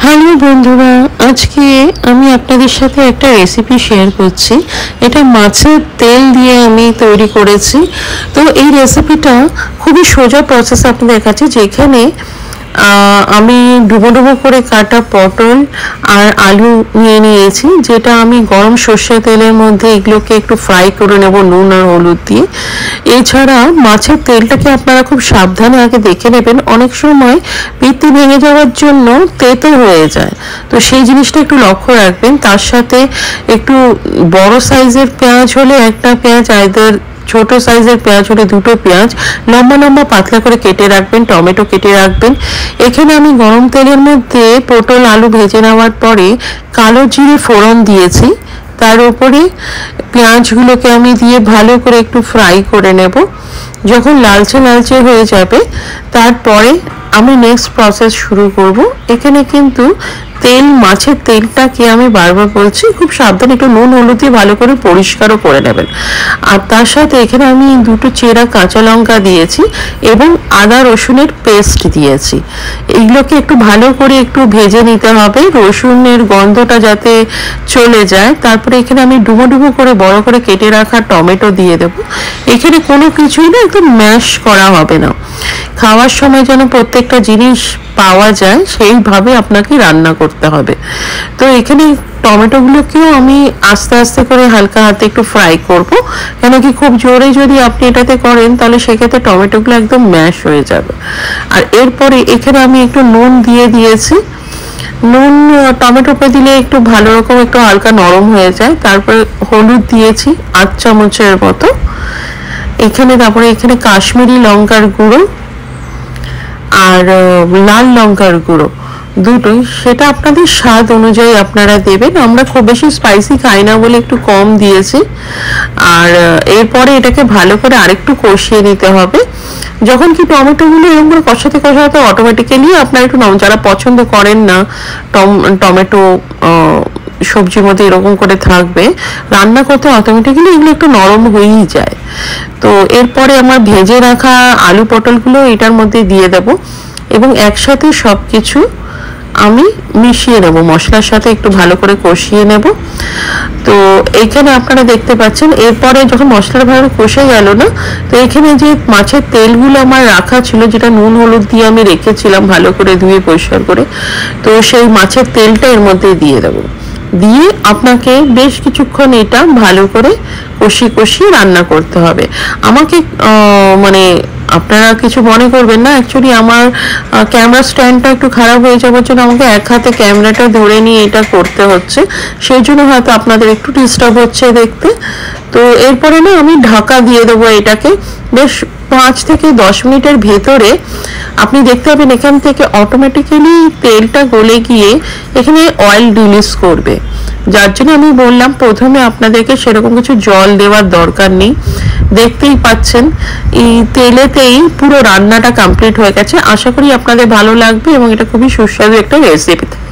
Hello বন্ধুরা, আজকে আমি আপনাদের সাথে একটা রেসিপি শেয়ার করছি। এটা মাছের তেল দিয়ে আমি তৈরি করেছি। তো এই রেসিপিটা খুবই সোজা প্রসেস আপনাদের কাছে, যেখানে আমি ডুবো ডুবো করে কাটা পটল আর আলু নিয়ে নিয়েছি, যেটা আমি গরম সর্ষের তেলের মধ্যে এগুলোকে একটু ফ্রাই করে নেব নুন আর হলুদ দিয়ে। এছাড়া মাছের তেলটাকে আপনারা খুব সাবধানে আগে দেখে নেবেন, অনেক সময় পিত্তি ভেঙে যাওয়ার জন্য তেতো হয়ে যায়, তো সেই জিনিসটা একটু লক্ষ্য রাখবেন। তার সাথে একটু বড় সাইজের পেঁয়াজ হলে একটা পেঁয়াজ, আইদার ছোট সাইজের পেঁয়াজ হলে দুটো পেঁয়াজ লম্বা লম্বা পাতলা করে কেটে রাখবেন, টমেটো কেটে রাখবেন। এখানে আমি গরম তেলের মধ্যে পটল আলু ভেজে নেওয়ার পরে কালো জিরে ফোড়ন দিয়েছি, তার উপরে পেঁয়াজগুলোকে আমি দিয়ে ভালো করে একটু ফ্রাই করে নেব। যখন লালচে লালচে হয়ে যাবে তারপরে আমি নেক্সট প্রসেস শুরু করব। এখানে কিন্তু তেল, মাছের তেলটাকে আমি বারবার বলছি খুব সাবধানে একটু নুন হলুদ দিয়ে ভালো করে পরিষ্কারও করে নেবেন। আর তার সাথে এখানে আমি দুটো চেরা কাঁচা লঙ্কা দিয়েছি এবং আদা রসুনের পেস্ট দিয়েছি। এইগুলোকে একটু ভালো করে একটু ভেজে নিতে হবে, রসুনের গন্ধটা যাতে চলে যায়। তারপরে এখানে আমি ডুবো ডুবো করে বড় করে কেটে রাখা টমেটো দিয়ে দেবো। এখানে কোনো কিছুই না, একদম ম্যাশ করা হবে না। খাওয়ার সময় যেন প্রত্যেকটা জিনিস পাওয়া যায় সেইভাবে আপনাকে রান্না করতে হবে। তো এখানে টমেটোগুলোকেও আমি আস্তে আস্তে করে হালকা হাতে একটু ফ্রাই করব, কেন কি খুব জোরে যদি আপনি এটাতে করেন তাহলে সেক্ষেত্রে টমেটোগুলো একদম ম্যাশ হয়ে যাবে। আর এরপরে এখানে আমি একটু নুন দিয়ে দিয়েছি। নুন টমেটোতে দিলে একটু ভালো রকম একটু হালকা নরম হয়ে যায়। তারপরে হলুদ দিয়েছি 8 চামচের মতো। তারপরে এখানে কাশ্মীরি লঙ্কার গুঁড়ো আর লাল লঙ্কার গুঁড়ো দুটোই, সেটা আপনাদের স্বাদ অনুযায়ী আপনারা দেবেন। আমরা খুব বেশি স্পাইসি খাই না বলে একটু কম দিয়েছি। আর এরপরে এটাকে ভালো করে আরেকটু কষিয়ে নিতে হবে। যখন কি টমেটোগুলো এরকম করে কষাতে কষাতে অটোমেটিক্যালি আপনারা একটু, যারা পছন্দ করেন না টমেটো সবজির মধ্যে এরকম করে থাকবে, রান্না করতে অটোমেটিক্যালি এগুলো একটু নরম হয়েই যায়। তো এরপরে আমার ভেজে রাখা আলু পটলগুলো এটার মধ্যে দিয়ে দেব এবং একসাথে সব কিছু আমি মিশিয়ে নেব, মশলার সাথে একটু ভালো করে কষিয়ে নেব। তো এইখানে আপনারা দেখতে পাচ্ছেন এরপরে যখন মশলাটা ভালো কষে গেল না, তো এখানে যে মাছের তেলগুলো আমার রাখা ছিল, যেটা নুন হলুদ দিয়ে আমি রেখেছিলাম ভালো করে ধুয়ে পরিষ্কার করে, তো সেই মাছের তেলটা এর মধ্যে দিয়ে দেবো। দিয়ে আপনাকে বেশ কিছুক্ষণ এটা ভালো করে কষিয়ে রান্না করতে হবে। আমাকে মানে আপনারা কিছু মনে করবেন না, অ্যাকচুয়ালি আমার ক্যামেরা স্ট্যান্ডটা একটু খারাপ হয়ে যাওয়ার জন্য আমাকে এক হাতে ক্যামেরাটা ধরে নিয়ে এটা করতে হচ্ছে, সেই জন্য হয়তো আপনাদের একটু ডিস্টার্ব হচ্ছে দেখতে। তো এরপরে না আমি ঢাকা দিয়ে দেবো এটাকে। বেশ 5 থেকে 10 মিনিটের ভেতরে আপনি দেখতে পাবেন এখান থেকে অটোমেটিক্যালি তেলটা গলে গিয়ে এখানে অয়েল রিলিজ করবে। যার জন্য আমি বললাম প্রথমে আপনাদেরকে সেরকম কিছু জল দেওয়ার দরকার নেই। দেখতেই পাচ্ছেন এই তেলেতেই পুরো রান্নাটা কমপ্লিট হয়ে গেছে। আশা করি আপনাদের ভালো লাগবে এবং এটা খুবই সুস্বাদু একটা রেসিপি।